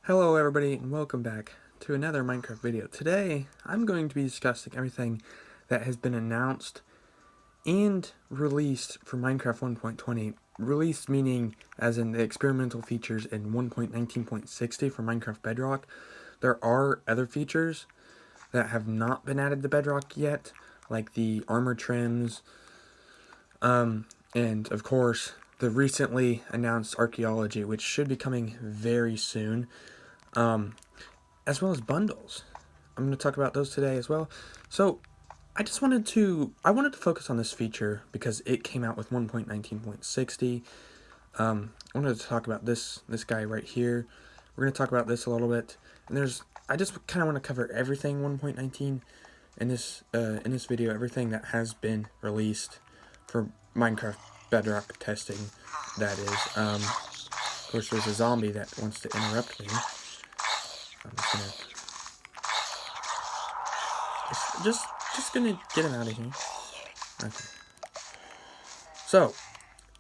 Hello everybody and welcome back to another Minecraft video. Today I'm going to be discussing everything that has been announced and released for Minecraft 1.20. Released meaning as in the experimental features in 1.19.60 for Minecraft Bedrock. There are other features that have not been added to Bedrock yet, like the armor trims, and of course the recently announced archaeology, which should be coming very soon. As well as bundles. I'm going to talk about those today as well. So I wanted to focus on this feature because it came out with 1.19.60. I wanted to talk about this guy right here. We're going to talk about this a little bit, and I just kind of want to cover everything 1.19 in this video, everything that has been released for Minecraft Bedrock testing. That is, of course, there's a zombie that wants to interrupt me. I'm just gonna get him out of here. Okay. So,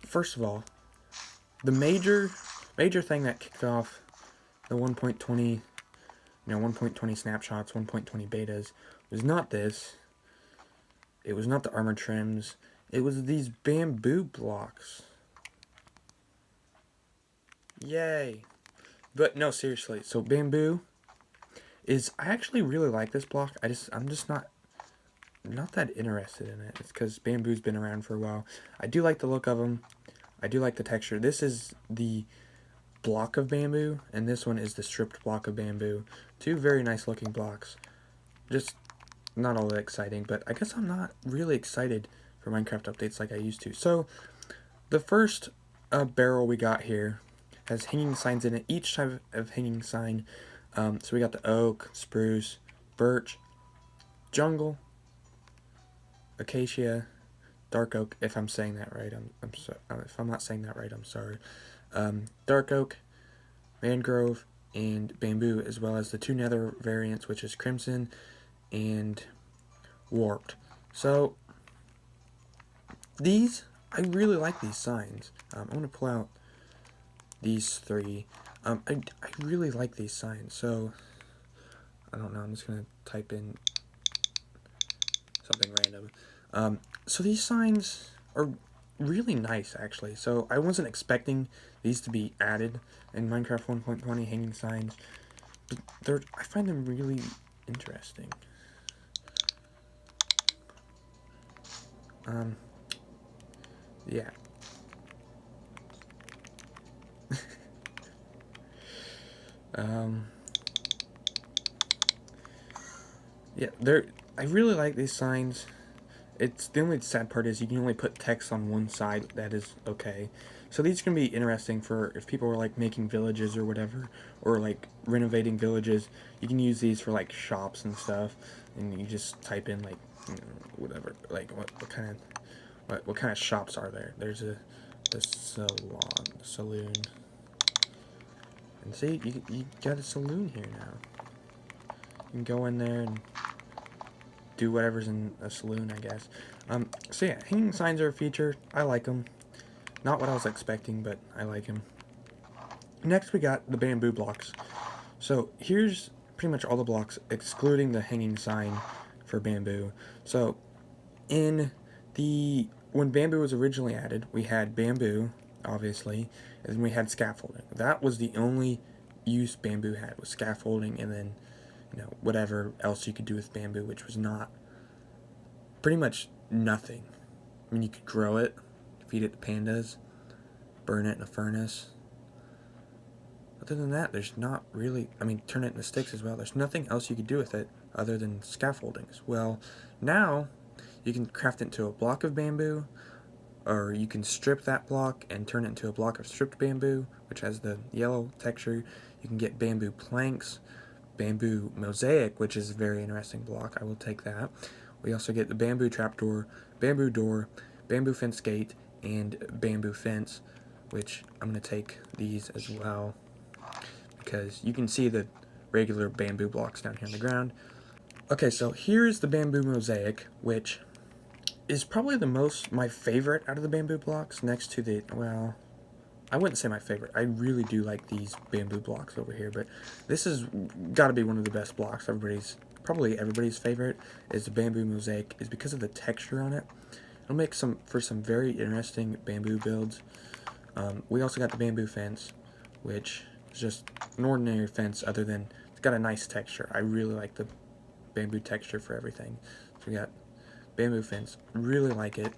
first of all, the major thing that kicked off the 1.20, 1.20 snapshots, 1.20 betas was not this. It was not the armor trims. It was these bamboo blocks. Yay! But no, seriously. So bamboo I actually really like this block. I'm just not that interested in it. It's because bamboo's been around for a while. I do like the look of them. I do like the texture. This is the block of bamboo, and this one is the stripped block of bamboo. Two very nice looking blocks. Just not all that exciting, but I guess I'm not really excited for Minecraft updates like I used to. So the first barrel we got here has hanging signs in it. Each type of hanging sign. So we got the oak, spruce, birch, jungle, acacia, dark oak. If I'm saying that right, if I'm not saying that right, I'm sorry. Dark oak, mangrove, and bamboo, as well as the two nether variants, which is crimson and warped. So I really like these signs. I'm going to pull out these three. I really like these signs, so I don't know, I'm just going to type in something random. So these signs are really nice, actually. So I wasn't expecting these to be added in Minecraft 1.20 hanging signs, but I find them really interesting. Yeah. Yeah, I really like these signs. The only sad part is you can only put text on one side. That is okay. So these can be interesting for if people are like making villages or whatever, or like renovating villages. You can use these for like shops and stuff, and you just type in like whatever, like what kind of shops are there? There's the saloon, and see you got a saloon here now. You can go in there and do whatever's in a saloon, I guess. So yeah, hanging signs are a feature. I like them. Not what I was expecting, but I like them. Next, we got the bamboo blocks. So here's pretty much all the blocks, excluding the hanging sign for bamboo. So when bamboo was originally added, we had bamboo, obviously, and then we had scaffolding. That was the only use bamboo had, was scaffolding, and then whatever else you could do with bamboo, which was pretty much nothing. I mean, you could grow it, feed it to pandas, burn it in a furnace. Other than that, there's not really, turn it into sticks as well. There's nothing else you could do with it other than scaffoldings. Well, now you can craft it into a block of bamboo, or you can strip that block and turn it into a block of stripped bamboo, which has the yellow texture. You can get bamboo planks, bamboo mosaic, which is a very interesting block. I will take that. We also get the bamboo trapdoor, bamboo door, bamboo fence gate, and bamboo fence, which I'm going to take these as well, because you can see the regular bamboo blocks down here on the ground. Okay, so here's the bamboo mosaic, which is probably my favorite out of the bamboo blocks, next to the, well, I wouldn't say my favorite. I really do like these bamboo blocks over here, but this has got to be one of the best blocks. Probably everybody's favorite is the bamboo mosaic, is because of the texture on it. It'll make for some very interesting bamboo builds. We also got the bamboo fence, which is just an ordinary fence other than it's got a nice texture. I really like the bamboo texture for everything. So we got bamboo fence, really like it.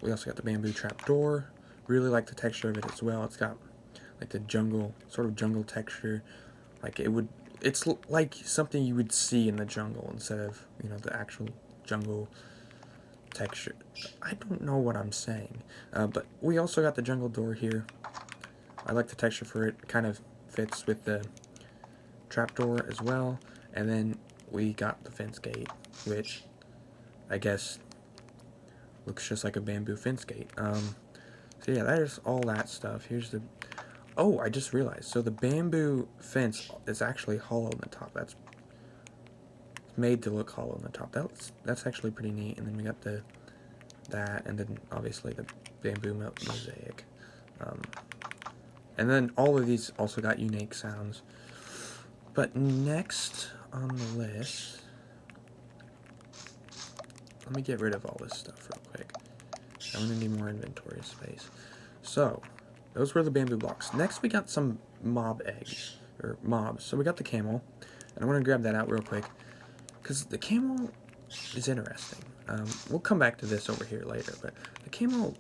We also got the bamboo trap door, really like the texture of it as well. It's got like the jungle, sort of jungle texture. Like it's like something you would see in the jungle instead of, you know, the actual jungle texture. I don't know what I'm saying, but we also got the jungle door here. I like the texture for it. Kind of fits with the trapdoor as well. And then we got the fence gate, which I guess looks just like a bamboo fence gate. So yeah, there's all that stuff. Here's the... Oh, I just realized. So the bamboo fence is actually hollow in the top. That's made to look hollow in the top. That's actually pretty neat. And then we got that, and then obviously the bamboo mosaic. And then all of these also got unique sounds. But next on the list, let me get rid of all this stuff real quick. I'm going to need more inventory space. So, those were the bamboo blocks. Next we got some mob eggs, or mobs. So we got the camel, and I'm going to grab that out real quick, because the camel is interesting. We'll come back to this over here later, but the camel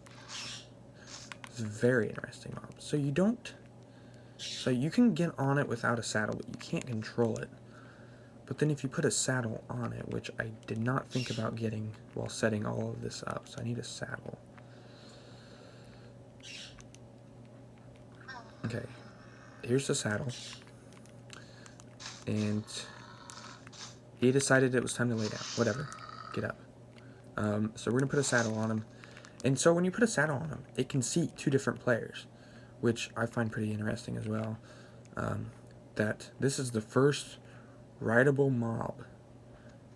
is a very interesting mob. So you can get on it without a saddle, but you can't control it. But then if you put a saddle on it, which I did not think about getting while setting all of this up, so I need a saddle. Okay, here's the saddle. And he decided it was time to lay down. Whatever, get up. So we're going to put a saddle on him. And so when you put a saddle on him, it can seat two different players, which I find pretty interesting as well. That this is the first rideable mob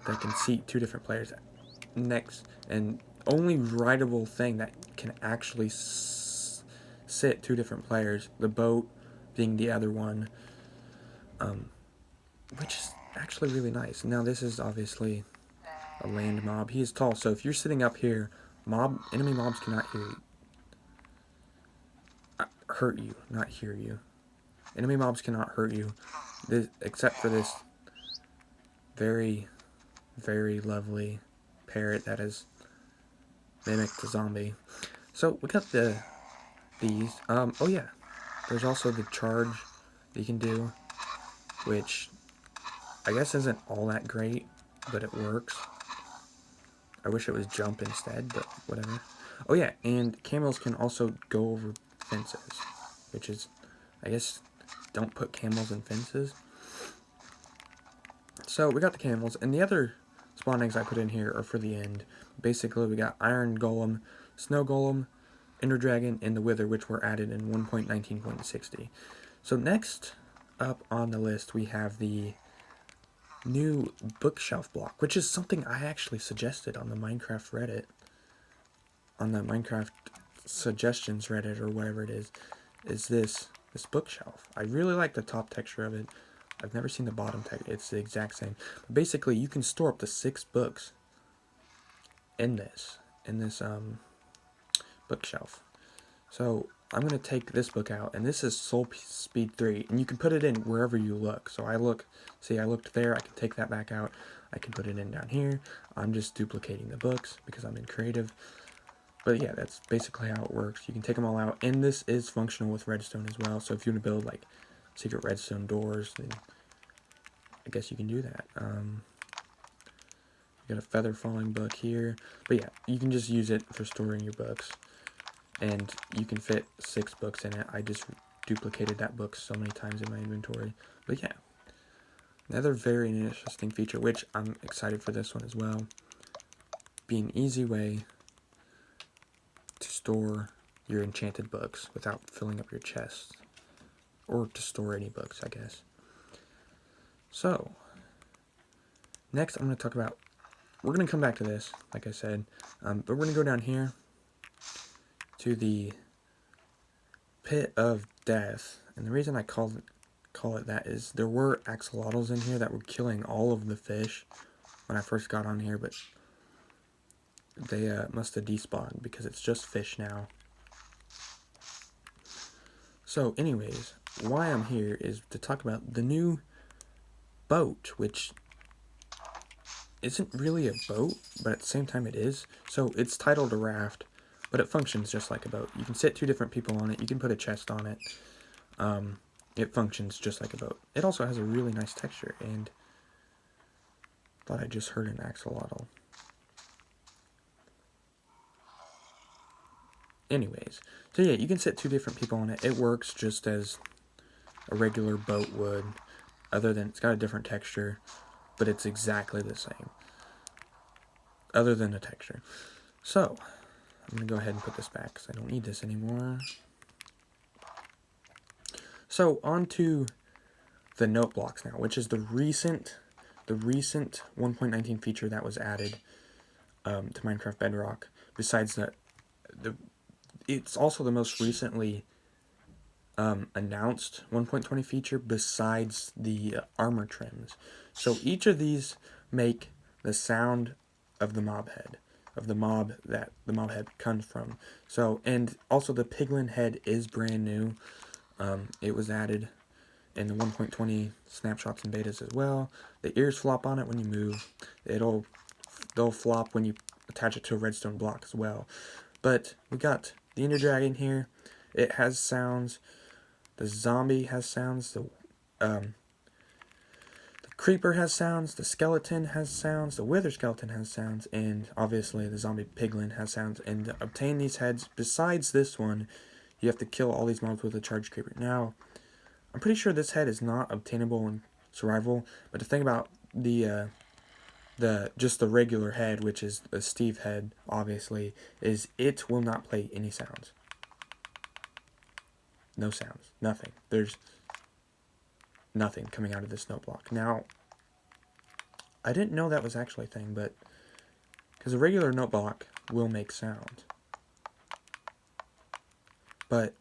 that can seat two different players. Next, and only rideable thing that can actually sit two different players, the boat being the other one, which is actually really nice. Now this is obviously a land mob. He is tall, so if you're sitting up here, enemy mobs cannot hear you. Hurt you, not hear you. Enemy mobs cannot hurt you, except for this very, very lovely parrot that has mimicked a zombie. So we got these. Oh yeah, there's also the charge that you can do, which I guess isn't all that great, but it works. I wish it was jump instead, but whatever. Oh yeah, and camels can also go over fences, which is, I guess, don't put camels in fences. So we got the camels, and the other spawn eggs I put in here are for the end. Basically, we got Iron Golem, Snow Golem, Ender Dragon, and the Wither, which were added in 1.19.60. So next up on the list, we have the new bookshelf block, which is something I actually suggested on the Minecraft Reddit, on the Minecraft suggestions Reddit, or whatever it is this bookshelf. I really like the top texture of it. I've never seen the bottom texture. It's the exact same. But basically, you can store up to 6 books in this bookshelf. So I'm going to take this book out, and this is Soul Speed 3, and you can put it in wherever you look. So I looked there, I can take that back out, I can put it in down here. I'm just duplicating the books because I'm in creative. But yeah, that's basically how it works. You can take them all out, and this is functional with redstone as well. So if you want to build like secret redstone doors, then I guess you can do that. You got a feather falling book here, but yeah, you can just use it for storing your books, and you can fit 6 books in it. I just duplicated that book so many times in my inventory. But yeah, another very interesting feature, which I'm excited for this one as well, be an easy way to store your enchanted books without filling up your chest, or to store any books, I guess. So next I'm going to talk about, we're going to come back to this, like I said, but we're going to go down here to the Pit of Death, and the reason I call it that is there were axolotls in here that were killing all of the fish when I first got on here, but they must have despawned because it's just fish now. So anyways, why I'm here is to talk about the new boat, which isn't really a boat, but at the same time it is. So it's titled a raft, but it functions just like a boat. You can sit 2 different people on it. You can put a chest on it. It functions just like a boat. It also has a really nice texture, and thought I just heard an axolotl. Anyways, so yeah, you can sit 2 different people on it. It works just as a regular boat would, other than it's got a different texture, but it's exactly the same, other than the texture. So, I'm going to go ahead and put this back because I don't need this anymore. So, on to the note blocks now, which is the recent 1.19 feature that was added to Minecraft Bedrock. Besides that, it's also the most recently announced 1.20 feature besides the armor trims. So each of these make the sound of the mob head, of the mob that the mob head comes from. So, and also the piglin head is brand new. It was added in the 1.20 snapshots and betas as well. The ears flop on it when you move. They'll flop when you attach it to a redstone block as well. But we got the Ender Dragon here. It has sounds. The zombie has sounds. The creeper has sounds. The skeleton has sounds. The wither skeleton has sounds. And obviously the zombie piglin has sounds. And to obtain these heads, besides this one, you have to kill all these mobs with a charged creeper. Now, I'm pretty sure this head is not obtainable in survival. But the thing about just the regular head, which is the Steve head, obviously, is it will not play any sounds. No sounds. Nothing. There's nothing coming out of this note block. Now, I didn't know that was actually a thing, but because a regular note block will make sound. But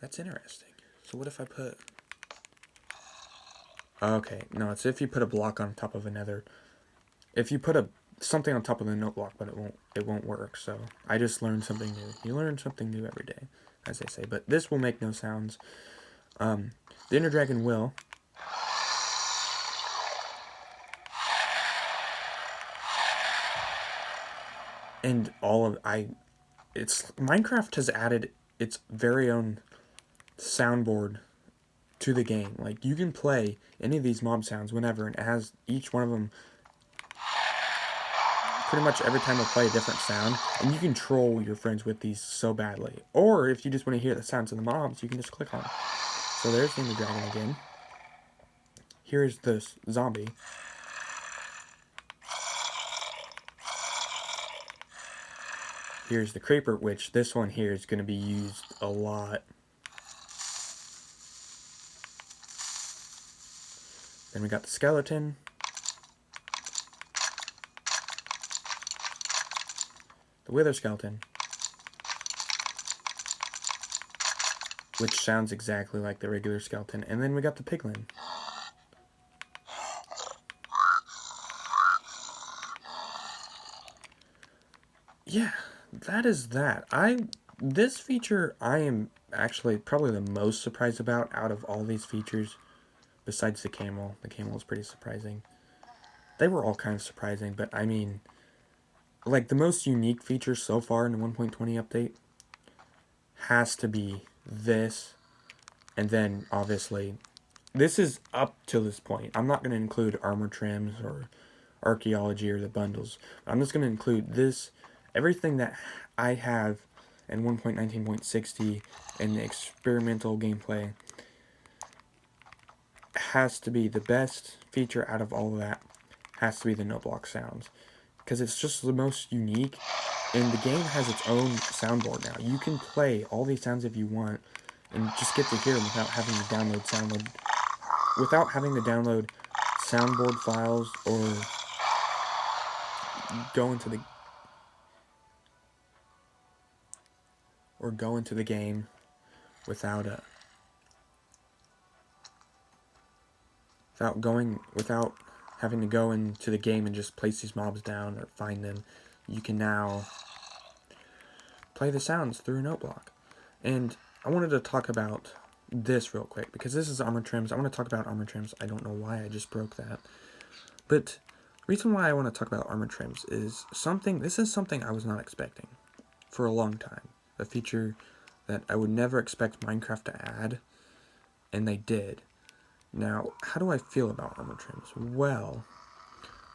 that's interesting. So what if I put... Okay, no, it's if you put a block on top of another. If you put something on top of the note block, but it won't work. So I just learned something new. You learn something new every day, as they say. But this will make no sounds. The Ender Dragon will. And Minecraft has added its very own soundboard to the game. Like, you can play any of these mob sounds whenever, and it has each one of them. Pretty much every time I play a different sound, and you can troll your friends with these so badly. Or if you just want to hear the sounds of the mobs, you can just click on them. So there's the Ender Dragon again. Here's the zombie. Here's the creeper, which this one here is going to be used a lot. Then we got the skeleton. The wither skeleton. Which sounds exactly like the regular skeleton. And then we got the piglin. Yeah, that is that. This feature I am actually probably the most surprised about out of all these features, besides the camel. The camel is pretty surprising. They were all kind of surprising, but I mean, like, the most unique feature so far in the 1.20 update has to be this, and then obviously this is up to this point. I'm not going to include armor trims or archaeology or the bundles. I'm just going to include this, everything that I have in 1.19.60 and the experimental gameplay has to be the best feature out of all of that. Has to be the note block sounds, because it's just the most unique, and the game has its own soundboard now. You can play all these sounds if you want, and just get to hear them without having to download soundboard files or go into the or go into the game without without having to go into the game and just place these mobs down or find them. You can now play the sounds through a note block. And I wanted to talk about this real quick because this is armor trims. I want to talk about armor trims. I don't know why I just broke that. But the reason why I want to talk about armor trims is this is something I was not expecting for a long time. A feature that I would never expect Minecraft to add, and they did. Now, how do I feel about armor trims? Well,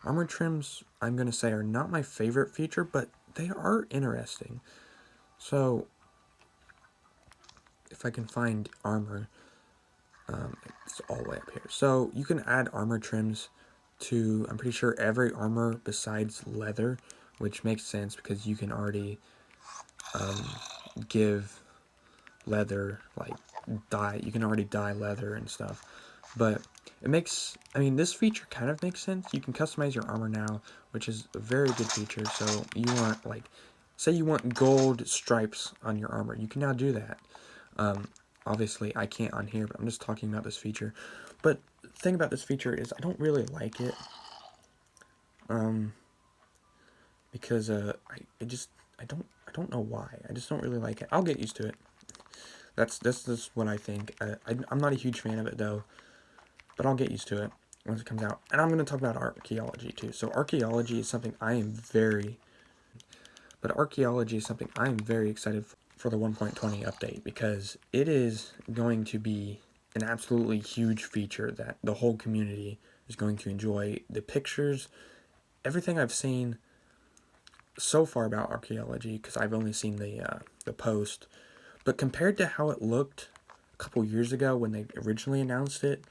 armor trims, I'm going to say, are not my favorite feature, but they are interesting. So, if I can find armor, it's all the way up here. So, you can add armor trims to, I'm pretty sure, every armor besides leather, which makes sense because you can already give leather, like, dye. You can already dye leather and stuff. But it makes, I mean, this feature kind of makes sense. You can customize your armor now, which is a very good feature. So you want, like, say you want gold stripes on your armor. You can now do that. Obviously, I can't on here, but I'm just talking about this feature. But the thing about this feature is I don't really like it. Because I don't know why. I just don't really like it. I'll get used to it. That's just what I think. I'm not a huge fan of it, though. But I'll get used to it once it comes out. And I'm going to talk about archaeology too. So archaeology is something I am very excited for the 1.20 update because it is going to be an absolutely huge feature that the whole community is going to enjoy. The pictures, everything I've seen so far about archaeology, because I've only seen the post, but compared to how it looked a couple years ago when they originally announced it,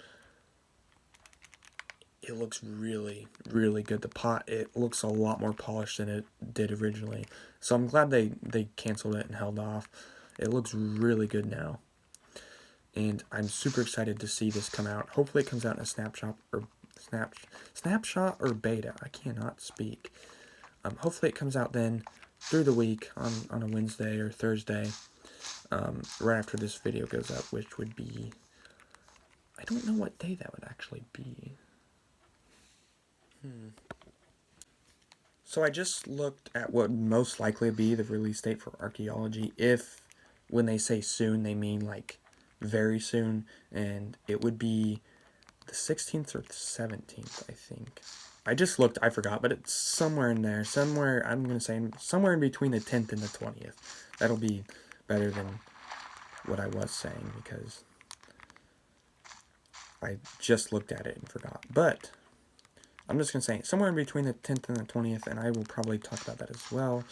it looks really, really good. The pot, it looks a lot more polished than it did originally. So I'm glad they canceled it and held off. It looks really good now. And I'm super excited to see this come out. Hopefully it comes out in a snapshot or beta. I cannot speak. Hopefully it comes out then through the week on a Wednesday or Thursday. Right after this video goes up, which would be, I don't know what day that would actually be. So I just looked at what would most likely be the release date for archaeology, if when they say soon they mean like very soon, and it would be the 16th or 17th, I think. I just looked, I forgot, but it's somewhere in there. Somewhere, I'm going to say somewhere in between the 10th and the 20th. That'll be better than what I was saying because I just looked at it and forgot. But I'm just going to say somewhere in between the 10th and the 20th, and I will probably talk about that as well.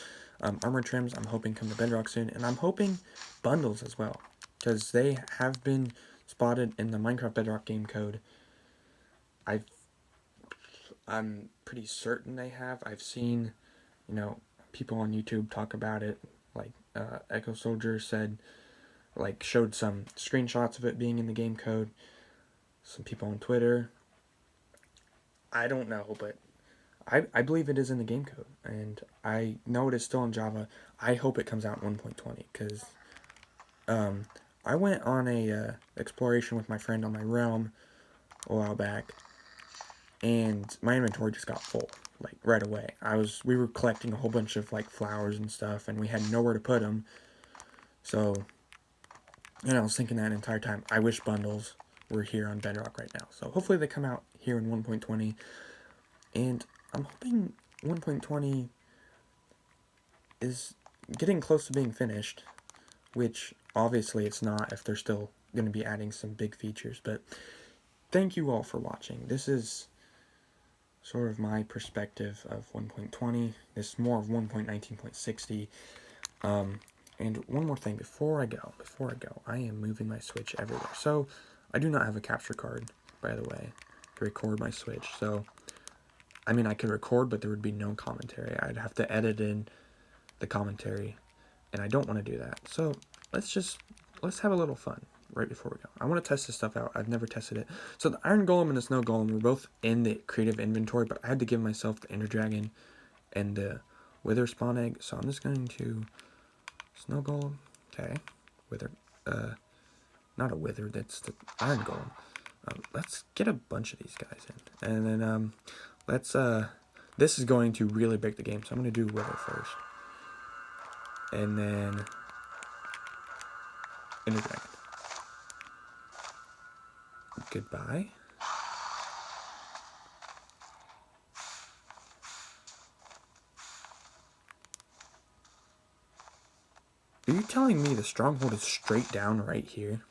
Armor trims, I'm hoping come to Bedrock soon, and I'm hoping bundles as well, because they have been spotted in the Minecraft Bedrock game code. I'm pretty certain they have. I've seen, people on YouTube talk about it, like Echo Soldier said, like showed some screenshots of it being in the game code. Some people on Twitter. I don't know, but I believe it is in the game code, and I know it is still in Java. I hope it comes out in 1.20, because I went on a exploration with my friend on my realm a while back, and my inventory just got full, like, right away. We were collecting a whole bunch of, like, flowers and stuff, and we had nowhere to put them, so, I was thinking that entire time, I wish bundles were here on Bedrock right now. So hopefully they come out here in 1.20, and I'm hoping 1.20 is getting close to being finished, which obviously it's not if they're still going to be adding some big features. But thank you all for watching. This is sort of my perspective of 1.20. This is more of 1.19.60. And one more thing before I go, I am moving my Switch everywhere. So I do not have a capture card, by the way, to record my Switch. So, I mean, I could record, but there would be no commentary. I'd have to edit in the commentary, and I don't want to do that. So let's have a little fun right before we go. I want to test this stuff out. I've never tested it. So the Iron Golem and the Snow Golem were both in the creative inventory, but I had to give myself the Ender Dragon and the Wither Spawn Egg. So I'm just going to Snow Golem. Okay. Wither. Not a wither. That's the iron golem. Let's get a bunch of these guys in. And then, let's, this is going to really break the game. So I'm going to do wither first. And then, interject. Goodbye. Are you telling me the stronghold is straight down right here?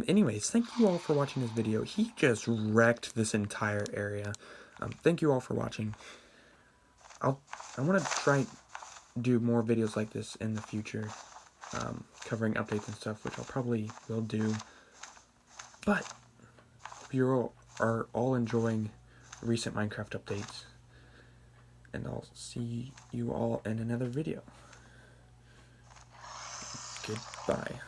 Anyways, thank you all for watching this video. He just wrecked this entire area. Thank you all for watching. I want to try do more videos like this in the future, covering updates and stuff, which I'll probably will do. But hope you are all enjoying recent Minecraft updates, and I'll see you all in another video. Goodbye.